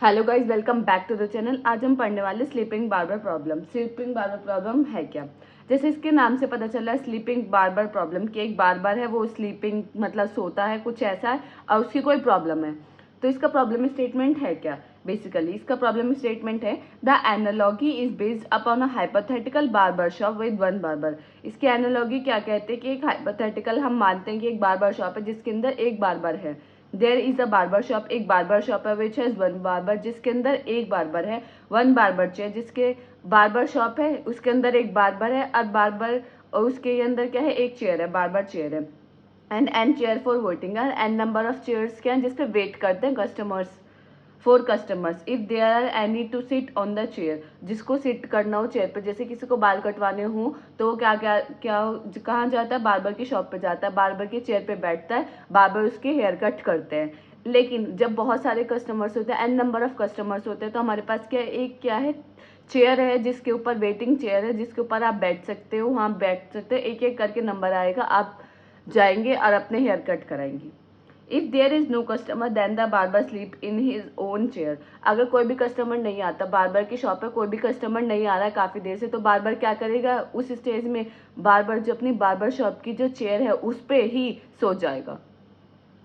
Hello guys, welcome back to the channel. आज हम पढ़ने वाले sleeping barber problem. Sleeping barber problem है क्या? जैसे इसके नाम से पता चल रहा है, स्लीपिंग बार्बर प्रॉब्लम कि एक बार्बर है, वो स्लीपिंग मतलब सोता है, कुछ ऐसा है और उसकी कोई प्रॉब्लम है। तो इसका प्रॉब्लम स्टेटमेंट है क्या? बेसिकली इसका प्रॉब्लम स्टेटमेंट है, the analogy is based upon a hypothetical barber shop with one barber. इसकी एनालॉगी क्या कहते हैं कि एक हाइपोथेटिकल, हम मानते हैं कि एक बार्बर शॉप है जिसके अंदर एक बार्बर है। There is a barber shop, एक बार्बर शॉप है विच हैज वन बार्बर, जिसके अंदर एक बार्बर है। वन बार्बर चेयर, जिसके बार्बर शॉप है उसके अंदर एक बार्बर है और बार्बर और उसके अंदर क्या है, एक चेयर है, बार्बर चेयर है। And chair for waiting, and number of chairs क्या है जिसपे वेट करते हैं customers, for customers. If there are any to sit on the chair, जिसको सिट करना हो चेयर पे, जैसे किसी को बाल कटवाने हो तो वो क्या क्या क्या कहाँ जाता है, बार्बर की शॉप पे जाता है, बार्बर की चेयर पे बैठता है, बार्बर उसके हेयर कट करते हैं। लेकिन जब बहुत सारे कस्टमर्स होते हैं, एन नंबर ऑफ कस्टमर्स होते हैं, तो हमारे पास क्या है, चेयर है जिसके ऊपर वेटिंग चेयर है, जिसके ऊपर आप बैठ सकते हो, वहाँ बैठ सकते हो, एक एक करके नंबर आएगा, आप जाएंगे और अपने हेयर कट कराएंगे। If there is no customer then the barber sleep in his own chair. अगर कोई भी कस्टमर नहीं आता, बार्बर की शॉप पे कोई भी कस्टमर नहीं आ रहा है काफी देर से, तो बार्बर क्या करेगा, उस स्टेज में बार्बर जो अपनी बार्बर शॉप की जो चेयर है उस पे ही सो जाएगा।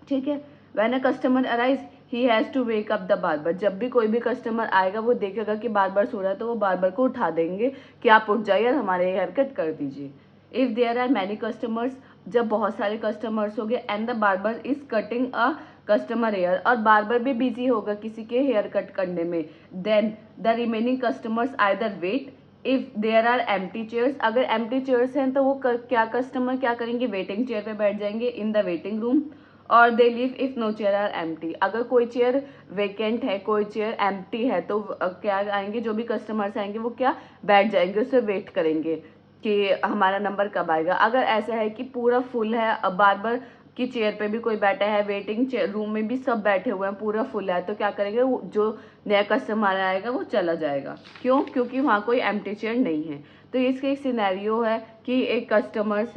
ठीक है। When a customer arise he has to wake up the barber. जब भी कोई भी कस्टमर आएगा, वो देखेगा कि बार्बर सो रहा है, तो वो बार्बर को उठा देंगे कि आप उठ जाइए और हमारे हेयर कट कर दीजिए। If there are many customers, जब बहुत सारे कस्टमर्स हो गए, and the barber is cutting a customer hair, और बार्बर भी बिजी होगा किसी के हेयर कट करने में, then the remaining customers either wait. If there are empty chairs, अगर एम्प्टी चेयर्स हैं तो वो क्या कस्टमर क्या करेंगे, वेटिंग चेयर पे बैठ जाएंगे इन द वेटिंग रूम। और they leave if no chair are empty, अगर कोई चेयर वेकेंट है, कोई चेयर एम्प्टी है, तो क्या आएंगे, जो भी कस्टमर्स आएंगे वो क्या बैठ जाएंगे, उससे वेट करेंगे कि हमारा नंबर कब आएगा। अगर ऐसा है कि पूरा फुल है, अब बार्बर की चेयर पे भी कोई बैठा है, वेटिंग चेयर रूम में भी सब बैठे हुए हैं, पूरा फुल है, तो क्या करेंगे, जो नया कस्टमर आएगा वो चला जाएगा। क्यों? क्योंकि वहाँ कोई एम्प्टी चेयर नहीं है। तो इसके एक सिनेरियो है कि एक कस्टमर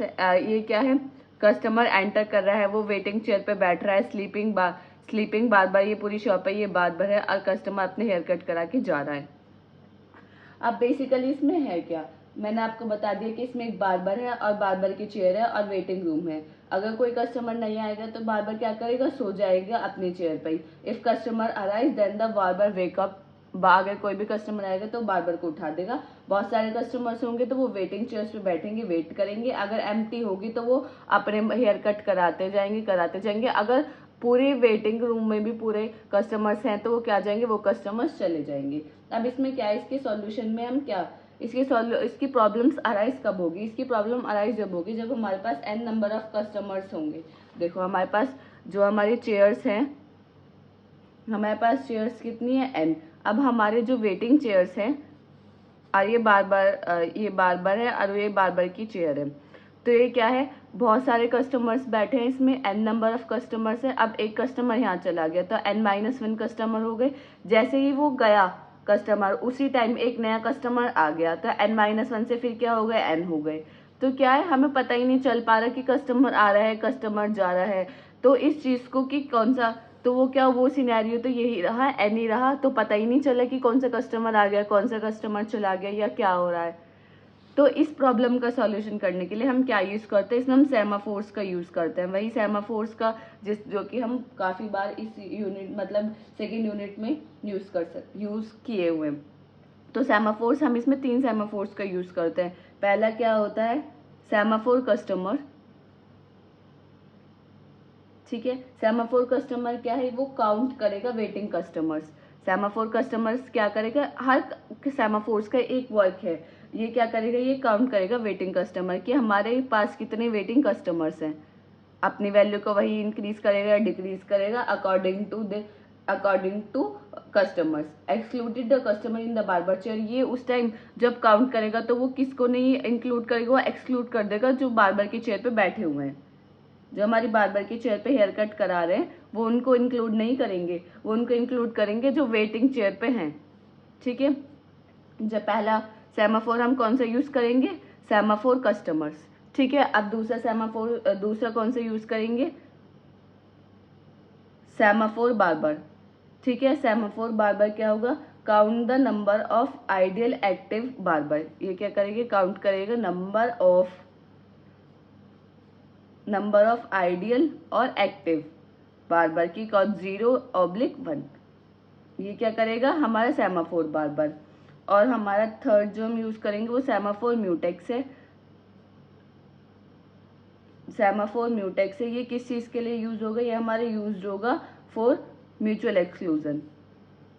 ये क्या है, कस्टमर एंटर कर रहा है, वो वेटिंग चेयर पे बैठ रहा है, स्लीपिंग बार्बर, ये पूरी शॉप है, ये बार्बर है और कस्टमर अपने हेयर कट करा के जा रहा है। अब बेसिकली इसमें है क्या, मैंने आपको बता दिया कि इसमें एक बार्बर है और बार्बर की चेयर है और वेटिंग रूम है। अगर कोई कस्टमर नहीं आएगा तो बार्बर क्या करेगा, सो जाएगा अपनी चेयर पर ही। If customer arise then the barber wake up, अगर कोई भी कस्टमर आएगा तो बार्बर को उठा देगा। बहुत सारे कस्टमर्स होंगे तो वो वेटिंग चेयर्स पे बैठेंगे, वेट करेंगे। अगर एम्प्टी होगी तो वो अपने हेयर कट कराते जाएंगे। अगर पूरे वेटिंग रूम में भी पूरे कस्टमर्स हैं तो वो क्या जाएंगे, वो कस्टमर्स चले जाएंगे। अब इसमें क्या है, इसके सॉल्यूशन में हम क्या, इसकी प्रॉब्लम्स अराइज कब होगी, इसकी प्रॉब्लम अराइज जब होगी जब हमारे पास एन नंबर ऑफ कस्टमर्स होंगे। देखो हमारे पास जो हमारी चेयर्स हैं, हमारे पास चेयर्स कितनी है, एन। अब हमारे जो वेटिंग चेयर्स हैं, और ये बार्बर है और ये बार्बर की चेयर है, तो ये क्या है, बहुत सारे कस्टमर्स बैठे हैं, इसमें एन नंबर ऑफ कस्टमर्स है। अब एक कस्टमर यहाँ चला गया तो n-1 कस्टमर हो गए। जैसे ही वो गया कस्टमर, उसी टाइम एक नया कस्टमर आ गया तो n-1 से फिर क्या हो गए, n हो गए। तो क्या है, हमें पता ही नहीं चल पा रहा कि कस्टमर आ रहा है, कस्टमर जा रहा है। तो इस चीज को कि कौन सा, तो वो क्या, वो सिनेरियो तो यही रहा, एन ही रहा, तो पता ही नहीं चला कि कौन सा कस्टमर आ गया, कौन सा कस्टमर चला गया या क्या हो रहा है। तो इस प्रॉब्लम का सॉल्यूशन करने के लिए हम क्या यूज करते हैं, इसमें हम सेमाफोर्स का यूज करते हैं। वही सेमाफोर्स का जो कि हम काफी बार इस यूनिट मतलब सेकेंड यूनिट में यूज किए हुए हैं। तो सेमाफोर्स, हम इसमें 3 सेमाफोर्स का यूज करते हैं। पहला क्या होता है, सेमाफोर कस्टमर। ठीक है, सेमाफोर कस्टमर क्या है, वो काउंट करेगा वेटिंग कस्टमर्स। सेमाफोर कस्टमर्स क्या करेगा, हर सेमाफोर्स का एक वर्क है, ये क्या करेगा, ये काउंट करेगा वेटिंग कस्टमर कि हमारे पास कितने वेटिंग कस्टमर्स हैं। अपनी वैल्यू को वही इंक्रीज करेगा, डिक्रीज करेगा according to customers. Excluded the customer in the barber chair, ये उस टाइम जब काउंट करेगा तो वो किसको नहीं इंक्लूड करेगा, वो एक्सक्लूड कर देगा जो बार्बर की चेयर पे बैठे हुए हैं। जो हमारी बार्बर की चेयर पे हेयर कट करा रहे हैं वो उनको इंक्लूड नहीं करेंगे, वो उनको इंक्लूड करेंगे जो वेटिंग चेयर पे हैं। ठीक है, जब पहला सेमाफोर हम कौन सा यूज करेंगे, सेमाफोर कस्टमर्स। ठीक है, अब दूसरा कौन सा यूज करेंगे, सेमाफोर बार्बर। ठीक है। सेमाफोर बार्बर क्या होगा, count the number of ideal active barber. ये क्या करेंगे, काउंट करेगा नंबर ऑफ आइडियल और एक्टिव बार्बर की, 0/1। ये क्या करेगा हमारा सेमाफोर बार्बर। और हमारा थर्ड जो हम यूज करेंगे वो सेमाफोर म्यूटेक्स है। सेमाफोर म्यूटेक्स है, ये किस चीज के लिए यूज होगा, ये हमारे यूज होगा फॉर म्यूचुअल एक्सक्लूजन।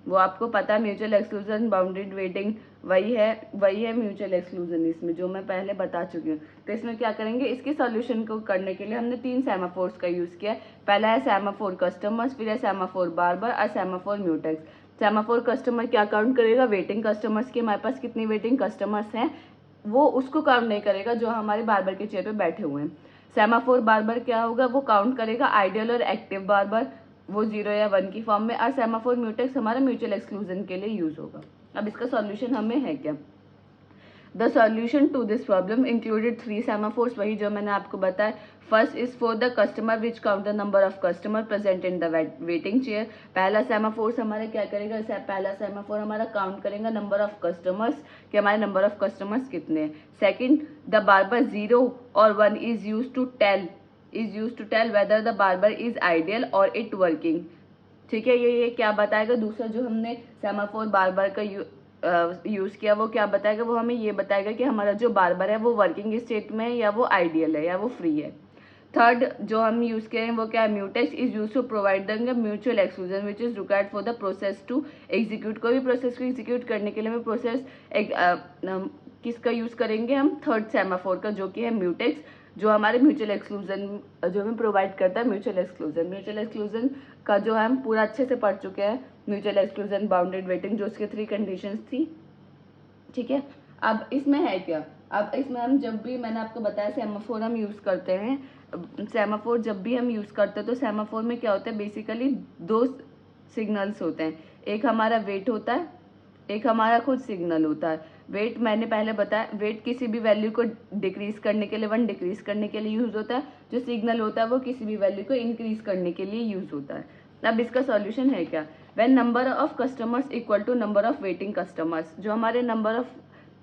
वो आपको पता है म्यूचुअल एक्सक्लूजन, बाउंडेड वेटिंग, वही है म्यूचुअल एक्सक्लूजन, इसमें जो मैं पहले बता चुकी हूँ। तो इसमें क्या करेंगे, इसके सॉल्यूशन को करने के लिए हमने 3 सेमाफोर्स का यूज किया है। पहला है सेमाफोर कस्टमर्स, फिर है सेमाफोर बार्बर और सेमाफोर म्यूटेक्स। सेमाफोर कस्टमर क्या काउंट करेगा, वेटिंग कस्टमर्स की हमारे पास कितनी वेटिंग कस्टमर्स हैं वो उसको काउंट नहीं करेगा जो हमारे बार्बर के चेयर पे बैठे हुए हैं। सेमाफोर बार्बर क्या होगा, वो काउंट करेगा आइडियल और एक्टिव बार्बर, वो 0 या 1 की फॉर्म में। और सेमाफोर म्यूटेक्स हमारा म्यूचुअल एक्सक्लूजन के लिए यूज होगा। अब इसका सॉल्यूशन हमें है क्या, the solution to this problem included 3 semaphores, वही जो मैंने आपको बताया। First is for the customer which count the number of customer present in the waiting chair. पहला सेमाफोर्स हमारा क्या करेगा, पहला सेमाफोर हमारा काउंट करेगा नंबर ऑफ कस्टमर्स, कि हमारे नंबर ऑफ कस्टमर्स कितने हैं। सेकंड, द बार्बर 0 और 1 is use to tell weather the barber is ideal और इट वर्किंग। ठीक है, ये क्या बताएगा, दूसरा जो हमने सेमाफोर बार्बर का यूज किया वो क्या बताएगा, वो हमें ये बताएगा कि हमारा जो बार्बर है वो वर्किंग स्टेट में है या वो आइडियल है या वो फ्री है। थर्ड जो हम यूज करें वो क्या है, mutex is use to provide the mutual exclusion which is required for the process to execute. कोई भी प्रोसेस को एग्जीक्यूट करने के लिए हमें प्रोसेस किसका यूज करेंगे हम, थर्ड सेमाफोर का, जो कि है म्यूटेक्स, जो हमारे म्यूचुअल एक्सक्लूजन जो हमें प्रोवाइड करता है म्यूचुअल एक्सक्लूजन का जो हम पूरा अच्छे से पढ़ चुके हैं। म्यूचुअल एक्सक्लूजन, बाउंडेड वेटिंग, जो उसके 3 कंडीशंस थी। ठीक है, अब इसमें है क्या, अब इसमें हम जब भी, मैंने आपको बताया सेमाफोर हम यूज करते हैं, सेमाफोर जब भी हम यूज करते हैं तो सेमाफोर में क्या होता है, बेसिकली 2 सिग्नल्स होते हैं। एक हमारा वेट होता है, एक हमारा खुद सिग्नल होता है। वेट मैंने पहले बताया, वेट किसी भी वैल्यू को डिक्रीज करने के लिए, 1 डिक्रीज करने के लिए यूज होता है। जो सिग्नल होता है वो किसी भी वैल्यू को इंक्रीज करने के लिए यूज होता है। अब इसका सॉल्यूशन है क्या, when number of customers equal to number of waiting customers, जो हमारे नंबर ऑफ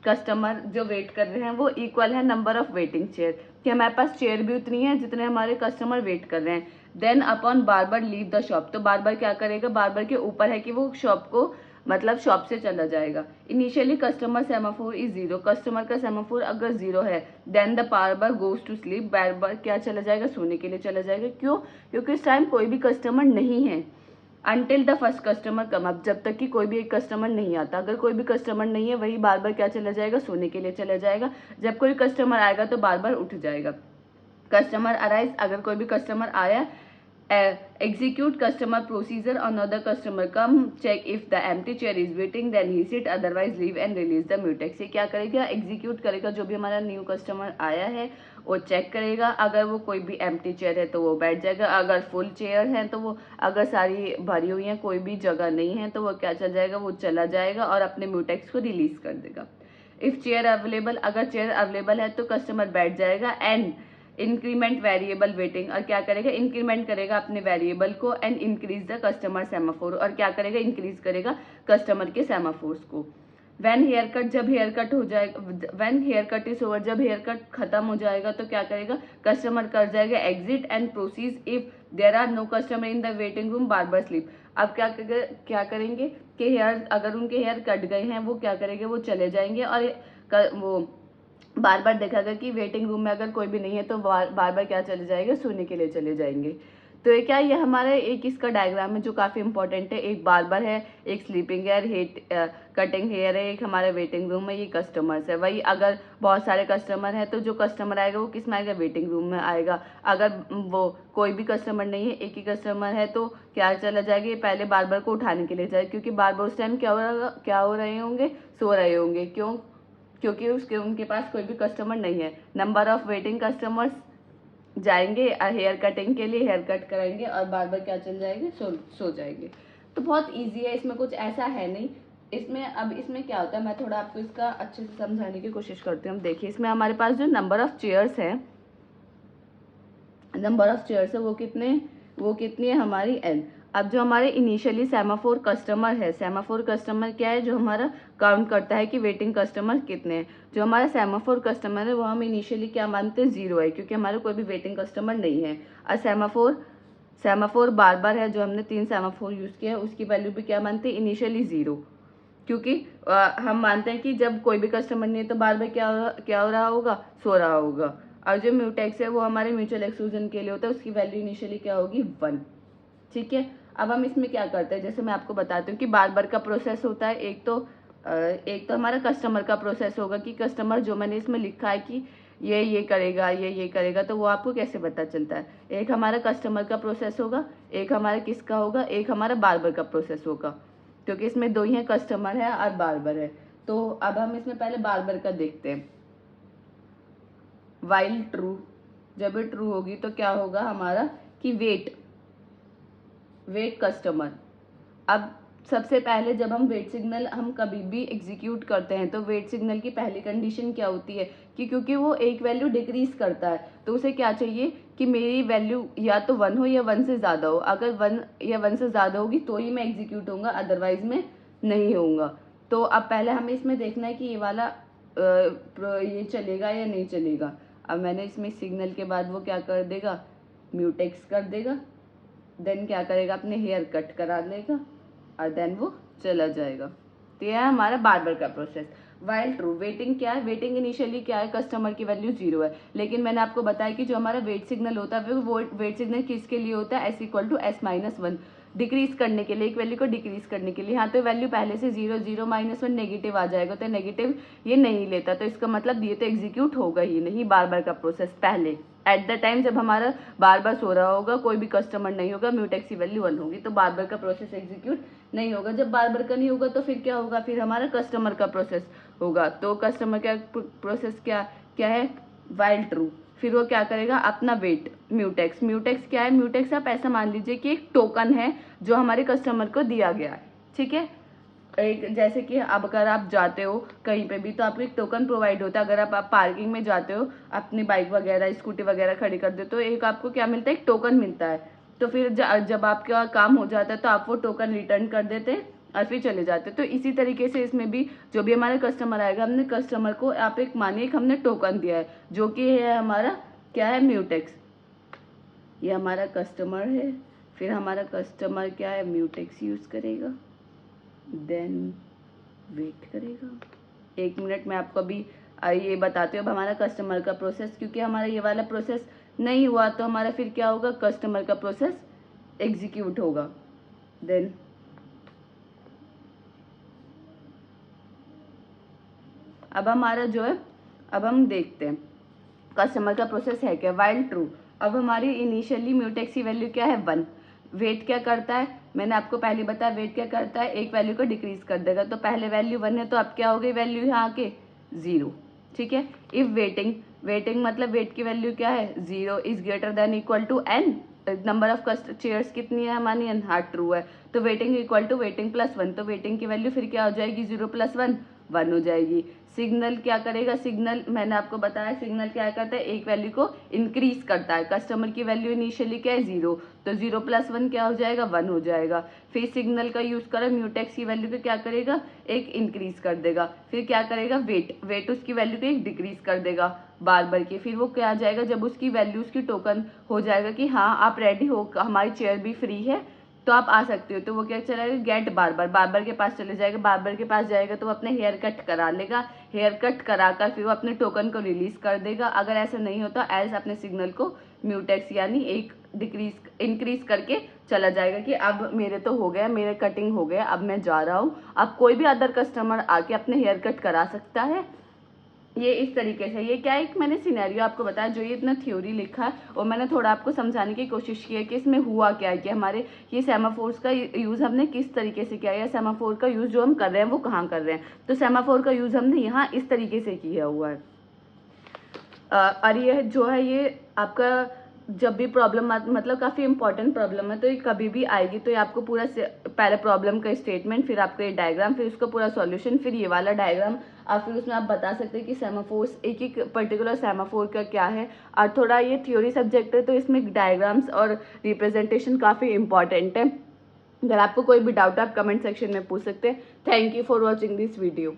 कस्टमर जो वेट कर रहे हैं वो इक्वल है नंबर ऑफ वेटिंग चेयर, कि हमारे पास चेयर भी उतनी है जितने हमारे कस्टमर वेट कर रहे हैं। Then upon barber leave the shop, तो बार्बर क्या करेगा, बार्बर के ऊपर है कि वो शॉप को मतलब शॉप से चला जाएगा। Initially customer semaphore is 0, customer का सेमाफोर अगर 0 है, then the barber goes to sleep, barber क्या चला जाएगा, सोने के लिए चला जाएगा। क्यों, क्योंकि इस टाइम कोई भी कस्टमर नहीं है। Until the first customer come up, जब तक कि कोई भी एक कस्टमर नहीं आता। अगर कोई भी कस्टमर नहीं है, वही बार्बर क्या चला जाएगा, सोने के लिए चला जाएगा। जब कोई कस्टमर आएगा तो बार्बर उठ जाएगा। कस्टमर अराइज, अगर कोई भी कस्टमर आया, execute customer procedure, another customer come, check if the empty chair is waiting, then he sit, otherwise leave and release the mutex। ये क्या करेगा, एग्जीक्यूट करेगा, जो भी हमारा न्यू कस्टमर आया है वो चेक करेगा, अगर वो कोई भी एम्प्टी चेयर है तो वो बैठ जाएगा, अगर फुल चेयर है तो वो, अगर सारी भरी हुई है कोई भी जगह नहीं है तो वो क्या चल जाएगा, वो चला जाएगा और अपने म्यूटेक्स को रिलीज कर देगा। इफ चेयर अवेलेबल, अगर चेयर अवेलेबल है तो कस्टमर बैठ जाएगा। एंड इंक्रीमेंट वेरिएबल वेटिंग, और क्या करेगा, इंक्रीमेंट करेगा अपने वेरिएबल को। And increase the customer semaphore, और क्या करेगा, इंक्रीज करेगा कस्टमर के सेमाफोर्स को। व्हेन हेयर कट, जब हेयर कट हो जाएगा, when hair cut is over, जब हेयर कट खत्म हो जाएगा तो क्या करेगा, कस्टमर कर जाएगा exit and proceed if there are no customer in the waiting room, barber sleep. अब क्या करेंगे कि हेयर, अगर उनके हेयर कट गए हैं वो क्या करेंगे, वो चले जाएंगे और वो बार बार देखेगा कि वेटिंग रूम में अगर कोई भी नहीं है तो बार बार क्या चले जाएंगे, सोने के लिए चले जाएंगे। तो ये क्या, ये हमारा एक इसका डायग्राम है जो काफ़ी इंपॉर्टेंट है। एक बार्बर है, एक स्लीपिंग हेयर, कटिंग हेयर है, एक हमारा वेटिंग रूम है, ये कस्टमर्स है। वही अगर बहुत सारे कस्टमर हैं तो जो कस्टमर आएगा वो किस में आएगा, वेटिंग रूम में आएगा। अगर वो कोई भी कस्टमर नहीं है, एक ही कस्टमर है, तो क्या चला जाएगा, पहले बार्बर को उठाने के लिए जाएगा, क्योंकि बार्बर उस टाइम क्या हो रहे होंगे, सो रहे होंगे। क्यों, क्योंकि उनके पास कोई भी कस्टमर नहीं है। नंबर ऑफ वेटिंग कस्टमर्स जाएंगे हेयर कटिंग के लिए, हेयर कट कराएंगे और बार्बर क्या चल जाएंगे, सो जाएंगे। तो बहुत इजी है, इसमें कुछ ऐसा है नहीं। इसमें क्या होता है, मैं थोड़ा आपको इसका अच्छे से समझाने की कोशिश करती हूँ। देखिए, इसमें हमारे पास जो नंबर ऑफ चेयर्स है वो कितनी है हमारी n। अब जो हमारे इनिशियली सेमाफोर कस्टमर है, सेमाफोर कस्टमर क्या है, जो हमारा काउंट करता है कि वेटिंग कस्टमर कितने हैं। जो हमारा सेमाफोर कस्टमर है वो हम इनिशियली क्या मानते हैं, 0 है, क्योंकि हमारा कोई भी वेटिंग कस्टमर नहीं है। और सेमाफोर बार बार है, जो हमने 3 सेमाफोर यूज़ किया है, उसकी वैल्यू भी क्या मानते हैं, इनिशियली 0, क्योंकि हम मानते हैं कि जब कोई भी कस्टमर नहीं है तो बार बार क्या हो रहा होगा, सो रहा होगा। और जो म्यूटेक्स है वो हमारे म्यूचुअल एक्सक्लूजन के लिए होता है, उसकी वैल्यू इनिशियली क्या होगी, 1। ठीक है, अब हम इसमें क्या करते हैं, जैसे मैं आपको बताती हूँ कि बार बार का प्रोसेस होता है। एक तो हमारा कस्टमर का प्रोसेस होगा कि कस्टमर जो मैंने इसमें लिखा है कि ये करेगा, ये करेगा, तो वो आपको कैसे पता चलता है। एक हमारा कस्टमर का प्रोसेस होगा, एक हमारा किसका होगा, एक हमारा बार बार का प्रोसेस होगा, क्योंकि इसमें 2 ही हैं, कस्टमर है और बार बार है। तो अब हम इसमें पहले बार बार का देखते हैं। वाइल ट्रू, जब ये ट्रू होगी तो क्या होगा हमारा कि वेट कस्टमर। अब सबसे पहले जब हम वेट सिग्नल हम कभी भी एग्जीक्यूट करते हैं तो वेट सिग्नल की पहली कंडीशन क्या होती है कि क्योंकि वो एक वैल्यू डिक्रीज करता है तो उसे क्या चाहिए कि मेरी वैल्यू या तो 1 हो या 1 से ज़्यादा हो। अगर 1 या 1 से ज़्यादा होगी तो ही मैं एग्जीक्यूट होऊंगा, अदरवाइज में नहीं होऊंगा। तो अब पहले हमें इसमें देखना है कि ये वाला ये चलेगा या नहीं चलेगा। अब मैंने इसमें सिग्नल के बाद वो क्या कर देगा, म्यूटेक्स कर देगा, देन क्या करेगा, अपने हेयर कट करा लेगा और देन वो चला जाएगा। तो यह है हमारा बार बार का प्रोसेस। वाइल ट्रू, वेटिंग क्या है, वेटिंग इनिशियली क्या है, कस्टमर की वैल्यू 0 है। लेकिन मैंने आपको बताया कि जो हमारा वेट सिग्नल होता है वो वेट सिग्नल किसके लिए होता है, S=S-1, डिक्रीज करने के लिए, एक वैल्यू को डिक्रीज करने के लिए। हाँ, तो वैल्यू पहले से 0, 0, -1 नेगेटिव आ जाएगा, तो नेगेटिव ये नहीं लेता, तो इसका मतलब ये तो एग्जीक्यूट होगा ही नहीं बार बार का प्रोसेस। पहले एट द टाइम जब हमारा बार बार सो रहा होगा, कोई भी कस्टमर नहीं होगा, म्यूटेक्स की वैल्यू 1 होगी, तो बार बार का प्रोसेस एग्जीक्यूट नहीं होगा। जब बार बार का नहीं होगा तो फिर क्या होगा, फिर हमारा कस्टमर का प्रोसेस होगा। तो कस्टमर का प्रोसेस क्या है, वाइल ट्रू। फिर वो क्या करेगा, अपना वेट म्यूटेक्स क्या है, म्यूटेक्स आप ऐसा मान लीजिए कि एक टोकन है जो हमारे कस्टमर को दिया गया है। ठीक है, एक जैसे कि अब अगर आप जाते हो कहीं पे भी तो आपको एक टोकन प्रोवाइड होता है। अगर आप पार्किंग में जाते हो, अपनी बाइक वगैरह स्कूटी वगैरह खड़ी कर देते हो, एक आपको क्या मिलता है, एक टोकन मिलता है। तो फिर जब आपका काम हो जाता है तो आप वो टोकन रिटर्न कर देते हैं और फिर चले जाते हैं। तो इसी तरीके से इसमें भी जो भी हमारा कस्टमर आएगा, हमने कस्टमर को आप एक मानिए कि हमने टोकन दिया है जो कि है हमारा क्या है, म्यूटेक्स। ये हमारा कस्टमर है, फिर हमारा कस्टमर क्या है, म्यूटेक्स यूज करेगा, देन वेट करेगा। 1 मिनट में आपको अभी ये बताते हो। अब हमारा कस्टमर का प्रोसेस, क्योंकि हमारा ये वाला प्रोसेस नहीं हुआ तो हमारा फिर क्या होगा, कस्टमर का प्रोसेस एग्जीक्यूट होगा। देन अब हमारा जो है, अब हम देखते हैं कस्टमर का प्रोसेस है क्या, वाइल ट्रू। अब हमारी इनिशियली म्यूटेक्स की वैल्यू क्या है, 1। वेट क्या करता है, मैंने आपको पहले बताया, वेट क्या करता है, एक वैल्यू को डिक्रीज कर देगा। तो पहले वैल्यू 1 है तो अब क्या हो गई वैल्यू यहाँ के 0। ठीक है, इफ वेटिंग मतलब वेट की वैल्यू क्या है, 0 is greater then equal to n, number of chairs कितनी है हमारी n, हाँ ट्रू है। तो waiting equal to waiting plus 1, तो वेटिंग की वैल्यू फिर क्या हो जाएगी, 0 + 1 1 हो जाएगी। सिग्नल क्या करेगा, सिग्नल मैंने आपको बताया, सिग्नल क्या करता है, एक वैल्यू को इंक्रीज करता है। कस्टमर की वैल्यू इनिशियली क्या है, 0, तो 0 + 1 क्या हो जाएगा, 1 हो जाएगा। फिर सिग्नल का यूज करा, म्यूटेक्स की वैल्यू को क्या करेगा, एक इंक्रीज कर देगा। फिर क्या करेगा, वेट उसकी वैल्यू को एक डिक्रीज कर देगा बार बार की। फिर वो क्या आ जाएगा, जब उसकी वैल्यू उसकी टोकन हो जाएगा कि हाँ आप रेडी हो, हमारी चेयर भी फ्री है तो आप आ सकते हो, तो वो क्या चलेगा, गेट बार बार के पास चले जाएगा। बार बार के पास जाएगा तो वो अपने हेयर कट करा लेगा, हेयर कट कराकर फिर वो अपने टोकन को रिलीज कर देगा। अगर ऐसा नहीं होता, एल्स अपने सिग्नल को म्यूटेक्स यानी एक इंक्रीज करके चला जाएगा कि अब मेरे तो हो गया, मेरे कटिंग हो गया, अब मैं जा रहा हूँ। अब कोई भी अदर कस्टमर आके अपने हेयर कट करा सकता है। ये इस तरीके से, ये क्या है, एक मैंने सिनेरियो आपको बताया, जो ये इतना थ्योरी लिखा है और मैंने थोड़ा आपको समझाने की कोशिश की है कि इसमें हुआ क्या है, कि हमारे ये सेमाफोर्स का यूज़ हमने किस तरीके से किया है, या सेमाफोर का यूज़ जो हम कर रहे हैं वो कहाँ कर रहे हैं। तो सेमाफोर का यूज़ हमने यहाँ इस तरीके से किया हुआ है। और ये जो है, ये आपका जब भी प्रॉब्लम मतलब काफ़ी इंपॉर्टेंट प्रॉब्लम है तो ये कभी भी आएगी तो ये आपको पूरा पहले प्रॉब्लम का स्टेटमेंट, फिर आपका ये डायग्राम, फिर उसका पूरा सॉल्यूशन, फिर ये वाला डायग्राम, और फिर उसमें आप बता सकते हैं कि सेमाफोर्स, एक पर्टिकुलर सेमाफोर का क्या है। और थोड़ा ये थ्योरी सब्जेक्ट है तो इसमें डायग्राम्स और रिप्रेजेंटेशन काफ़ी इंपॉर्टेंट है। अगर आपको कोई भी डाउट है आप कमेंट सेक्शन में पूछ सकते हैं। Thank you for watching this video.